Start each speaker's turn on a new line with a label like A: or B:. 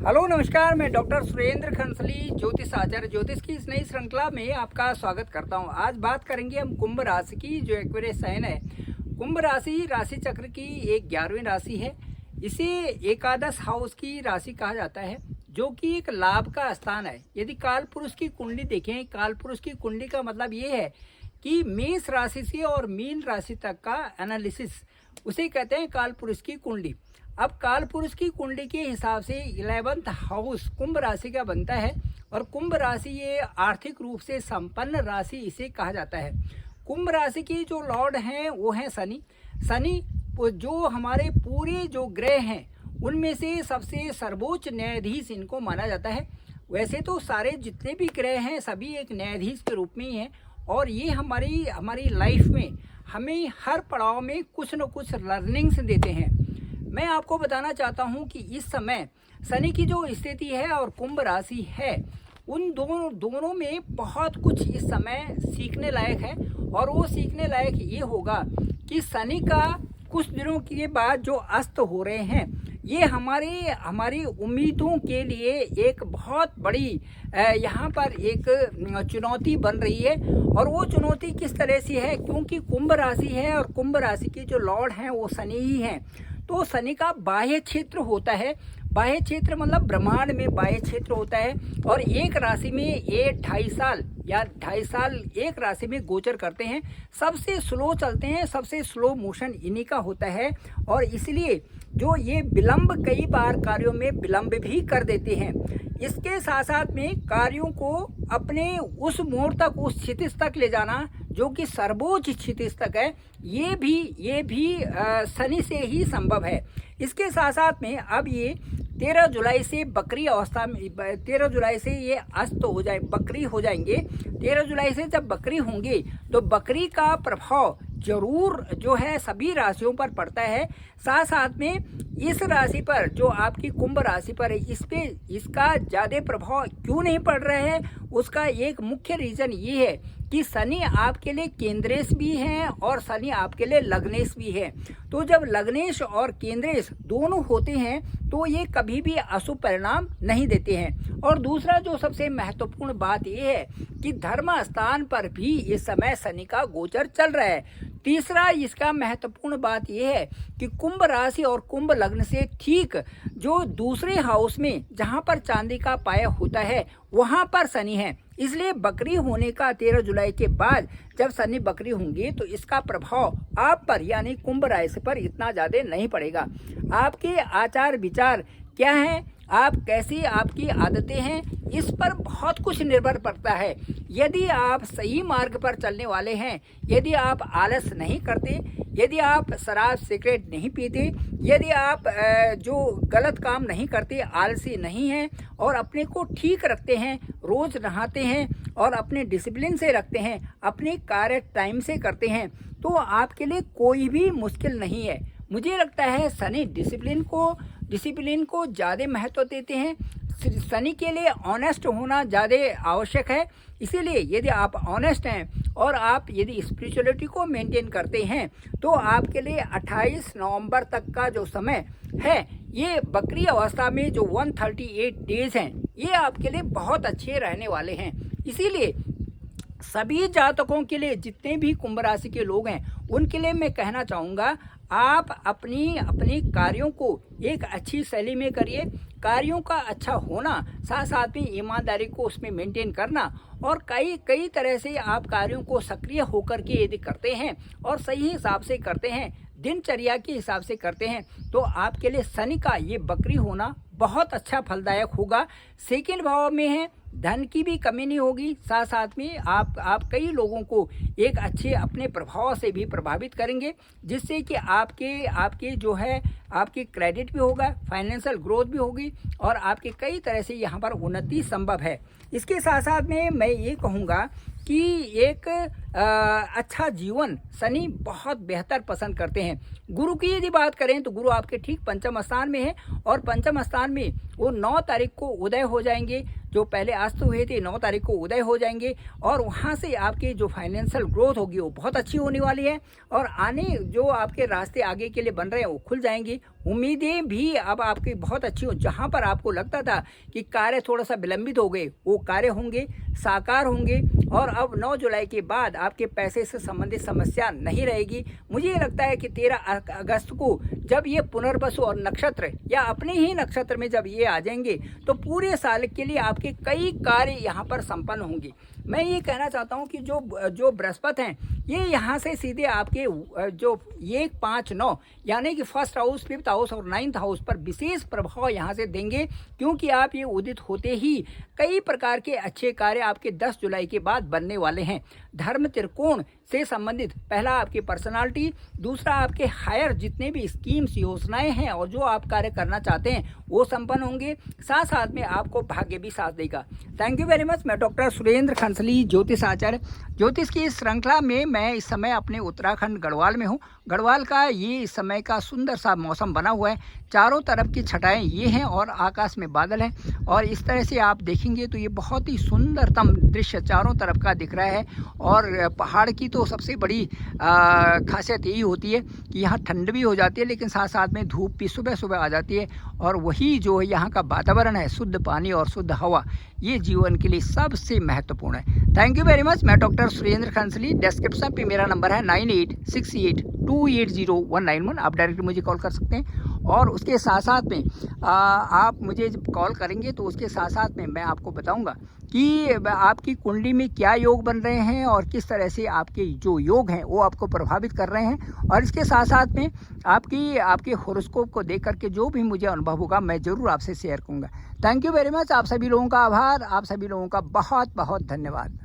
A: Hello नमस्कार, मैं doctor Surendra खंसली ज्योतिष आचार्य ज्योतिष की इस नई श्रृंखला में आपका स्वागत करता हूं। आज बात करेंगे हम कुंभ राशि की, जो एक्वेरियस साइन है। कुंभ राशि राशि चक्र की एक 11वीं राशि है। इसे एकादश हाउस की राशि कहा जाता है, जो कि एक लाभ का स्थान है। यदि काल पुरुष की कुंडली देखें, काल पुरुष की कुंडली का मतलब ये है कि मेष राशि से और मीन राशि तक का एनालिसिस, उसे कहते हैं काल पुरुष की कुंडली। अब काल पुरुष की कुंडली के हिसाब से 11th हाउस कुंभ राशि का बनता है, और कुंभ राशि ये आर्थिक रूप से संपन्न राशि इसे कहा जाता है। कुंभ राशि की जो लॉर्ड हैं वो हैं शनि। शनि जो हमारे पूरे जो ग्रह हैं उनमें से सबसे सर्वोच्च न्यायाधीश इनको माना जाता है। वैसे तो सारे जितने भी ग्रह हैं सभी एक न्यायाधीश के रूप में ही हैं, और ये हमारी लाइफ में हमें हर पड़ाव में कुछ न कुछ लर्निंग्स देते हैं। मैं आपको बताना चाहता हूं कि इस समय शनि की जो स्थिति है और कुंभ राशि है, उन दोनों में बहुत कुछ इस समय सीखने लायक है। और वो सीखने लायक ये होगा कि शनि का कुछ दिनों के बाद जो अस्त हो रहे हैं, ये हमारी उम्मीदों के लिए एक बहुत बड़ी यहाँ पर एक चुनौती बन रही है। और वो चुनौती किस तरह से है, क्योंकि कुंभ राशि है और कुंभ राशि के जो लॉर्ड हैं वो शनि ही हैं। तो शनि का बाह्य क्षेत्र होता है। बाह्य क्षेत्र मतलब ब्रह्मांड में बाह्य क्षेत्र होता है, और एक राशि में ये 2.5 साल या 2.5 साल एक राशि में गोचर करते हैं। सबसे स्लो चलते हैं, सबसे स्लो मोशन इन्हीं का होता है। और इसलिए जो ये विलंब कई बार कार्यों में विलंब भी कर देते हैं। इसके साथ साथ में कार्यों को अपने उस मोड़ तक, उस क्षितिज तक ले जाना जो कि सर्वोच्च क्षितिज तक है, ये भी शनि से ही संभव है। इसके साथ साथ में अब ये 13 जुलाई से बकरी अवस्था में, 13 जुलाई से ये अस्त हो जाए, बकरी हो जाएंगे। 13 जुलाई से जब बकरी होंगे तो बकरी का प्रभाव जरूर जो है सभी राशियों पर पड़ता है। साथ साथ में इस राशि पर, जो आपकी कुंभ राशि पर है, इस पे इसका ज़्यादा प्रभाव क्यों नहीं पड़ रहा है, उसका एक मुख्य रीज़न ये है कि शनि आपके लिए केंद्रेश भी हैं और शनि आपके लिए लग्नेश भी है। तो जब लग्नेश और केंद्रेश दोनों होते हैं तो ये कभी भी अशुभ परिणाम नहीं देते हैं। और दूसरा जो सबसे महत्वपूर्ण बात ये है कि धर्म स्थान पर भी इस समय शनि का गोचर चल रहा है। तीसरा इसका महत्वपूर्ण बात यह है कि कुंभ राशि और कुंभ लग्न से ठीक जो दूसरे हाउस में जहां पर चांदी का पाया होता है वहां पर शनि है। इसलिए बकरी होने का 13 जुलाई के बाद जब शनि बकरी होंगी तो इसका प्रभाव आप पर यानी कुंभ राशि पर इतना ज़्यादा नहीं पड़ेगा। आपके आचार विचार क्या हैं, आप कैसी आपकी आदतें हैं, इस पर बहुत कुछ निर्भर करता है। यदि आप सही मार्ग पर चलने वाले हैं, यदि आप आलस नहीं करते, यदि आप शराब सिगरेट नहीं पीते, यदि आप जो गलत काम नहीं करते, आलसी नहीं हैं और अपने को ठीक रखते हैं, रोज़ नहाते हैं और अपने डिसिप्लिन से रखते हैं, अपने कार्य टाइम से करते हैं, तो आपके लिए कोई भी मुश्किल नहीं है। मुझे लगता है शनि डिसिप्लिन को ज़्यादा महत्व देते हैं। शनि के लिए ऑनेस्ट होना ज़्यादा आवश्यक है। इसीलिए यदि आप ऑनेस्ट हैं और आप यदि स्पिरिचुअलिटी को मेंटेन करते हैं तो आपके लिए 28 नवंबर तक का जो समय है, ये बकरी अवस्था में जो 138 डेज हैं, ये आपके लिए बहुत अच्छे रहने वाले हैं। इसीलिए सभी जातकों के लिए, जितने भी कुंभ राशि के लोग हैं, उनके लिए मैं कहना चाहूँगा, आप अपनी कार्यों को एक अच्छी शैली में करिए। कार्यों का अच्छा होना, साथ साथ में ईमानदारी को उसमें मेंटेन करना, और कई तरह से आप कार्यों को सक्रिय होकर के यदि करते हैं और सही हिसाब से करते हैं, दिनचर्या के हिसाब से करते हैं, तो आपके लिए शनि का ये बकरी होना बहुत अच्छा फलदायक होगा। सेकंड भाव में है, धन की भी कमी नहीं होगी। साथ साथ में आप कई लोगों को एक अच्छे अपने प्रभाव से भी प्रभावित करेंगे, जिससे कि आपके जो है आपकी क्रेडिट भी होगा, फाइनेंशियल ग्रोथ भी होगी, और आपके कई तरह से यहाँ पर उन्नति संभव है। इसके साथ साथ में मैं ये कहूँगा कि एक अच्छा जीवन शनि बहुत बेहतर पसंद करते हैं। गुरु की यदि बात करें तो गुरु आपके ठीक पंचम स्थान में है, और पंचम स्थान में वो 9 तारीख को उदय हो जाएंगे। जो पहले अस्त हुए थे 9 तारीख को उदय हो जाएंगे और वहाँ से आपकी जो फाइनेंशियल ग्रोथ होगी वो बहुत अच्छी होने वाली है और आने जो आपके रास्ते आगे के लिए बन रहे हैं वो खुल जाएंगे। उम्मीदें भी अब आपकी बहुत अच्छी हो। जहाँ पर आपको लगता था कि कार्य थोड़ा सा विलंबित हो गए, वो कार्य होंगे, साकार होंगे और अब 9 जुलाई के बाद आपके पैसे से संबंधित समस्या नहीं रहेगी। मुझे ये लगता है कि 13 अगस्त को जब ये पुनर्वसु और नक्षत्र या अपने ही नक्षत्र में जब ये आ जाएंगे तो पूरे साल के लिए आपके कई कार्य यहाँ पर संपन्न होंगे। मैं ये कहना चाहता हूँ कि जो बृहस्पति हैं ये यहाँ से सीधे आपके जो 1, 5, 9 यानी कि फर्स्ट हाउस, 5th हाउस और 9th हाउस पर विशेष प्रभाव यहाँ से देंगे, क्योंकि आप ये उदित होते ही कई प्रकार के अच्छे कार्य आपके 10 जुलाई के बाद बनने वाले हैं। धर्म त्रिकोण से संबंधित पहला आपकी पर्सनालिटी, दूसरा आपके हायर जितने भी स्कीम्स योजनाएं हैं और जो आप कार्य करना चाहते हैं वो संपन्न होंगे, साथ साथ में आपको भाग्य भी साथ देगा। Thank you very much. मैं डॉक्टर सुरेंद्र खंसली, ज्योतिष आचार्य। ज्योतिष की इस श्रृंखला में मैं इस समय अपने उत्तराखंड गढ़वाल में हूँ। गढ़वाल का ये इस समय का सुंदर सा मौसम बना हुआ है, चारों तरफ की छटाएं ये हैं और आकाश में बादल हैं और इस तरह से आप देखेंगे तो ये बहुत ही सुंदरतम दृश्य चारों तरफ का दिख रहा है। और पहाड़ की तो सबसे बड़ी खासियत यही होती है कि यहाँ ठंड भी हो जाती है लेकिन साथ साथ में धूप भी सुबह सुबह आ जाती है और वही जो यहाँ का वातावरण है, शुद्ध पानी और शुद्ध हवा, ये जीवन के लिए सबसे महत्वपूर्ण है। Thank you very much. मैं डॉक्टर सुरेंद्र खंसली। डिस्क्रिप्शन पे मेरा नंबर है 9868280191। आप डायरेक्टली मुझे कॉल कर सकते हैं और उसके साथ साथ में आप मुझे जब कॉल करेंगे तो उसके साथ साथ में मैं आपको बताऊंगा कि आपकी कुंडली में क्या योग बन रहे हैं और किस तरह से आपके जो योग हैं वो आपको प्रभावित कर रहे हैं। और इसके साथ साथ में आपके हॉरोस्कोप को देख करके जो भी मुझे अनुभव होगा मैं ज़रूर आपसे शेयर करूँगा। Thank you very much. आप सभी लोगों का आभार, आप सभी लोगों का बहुत बहुत धन्यवाद।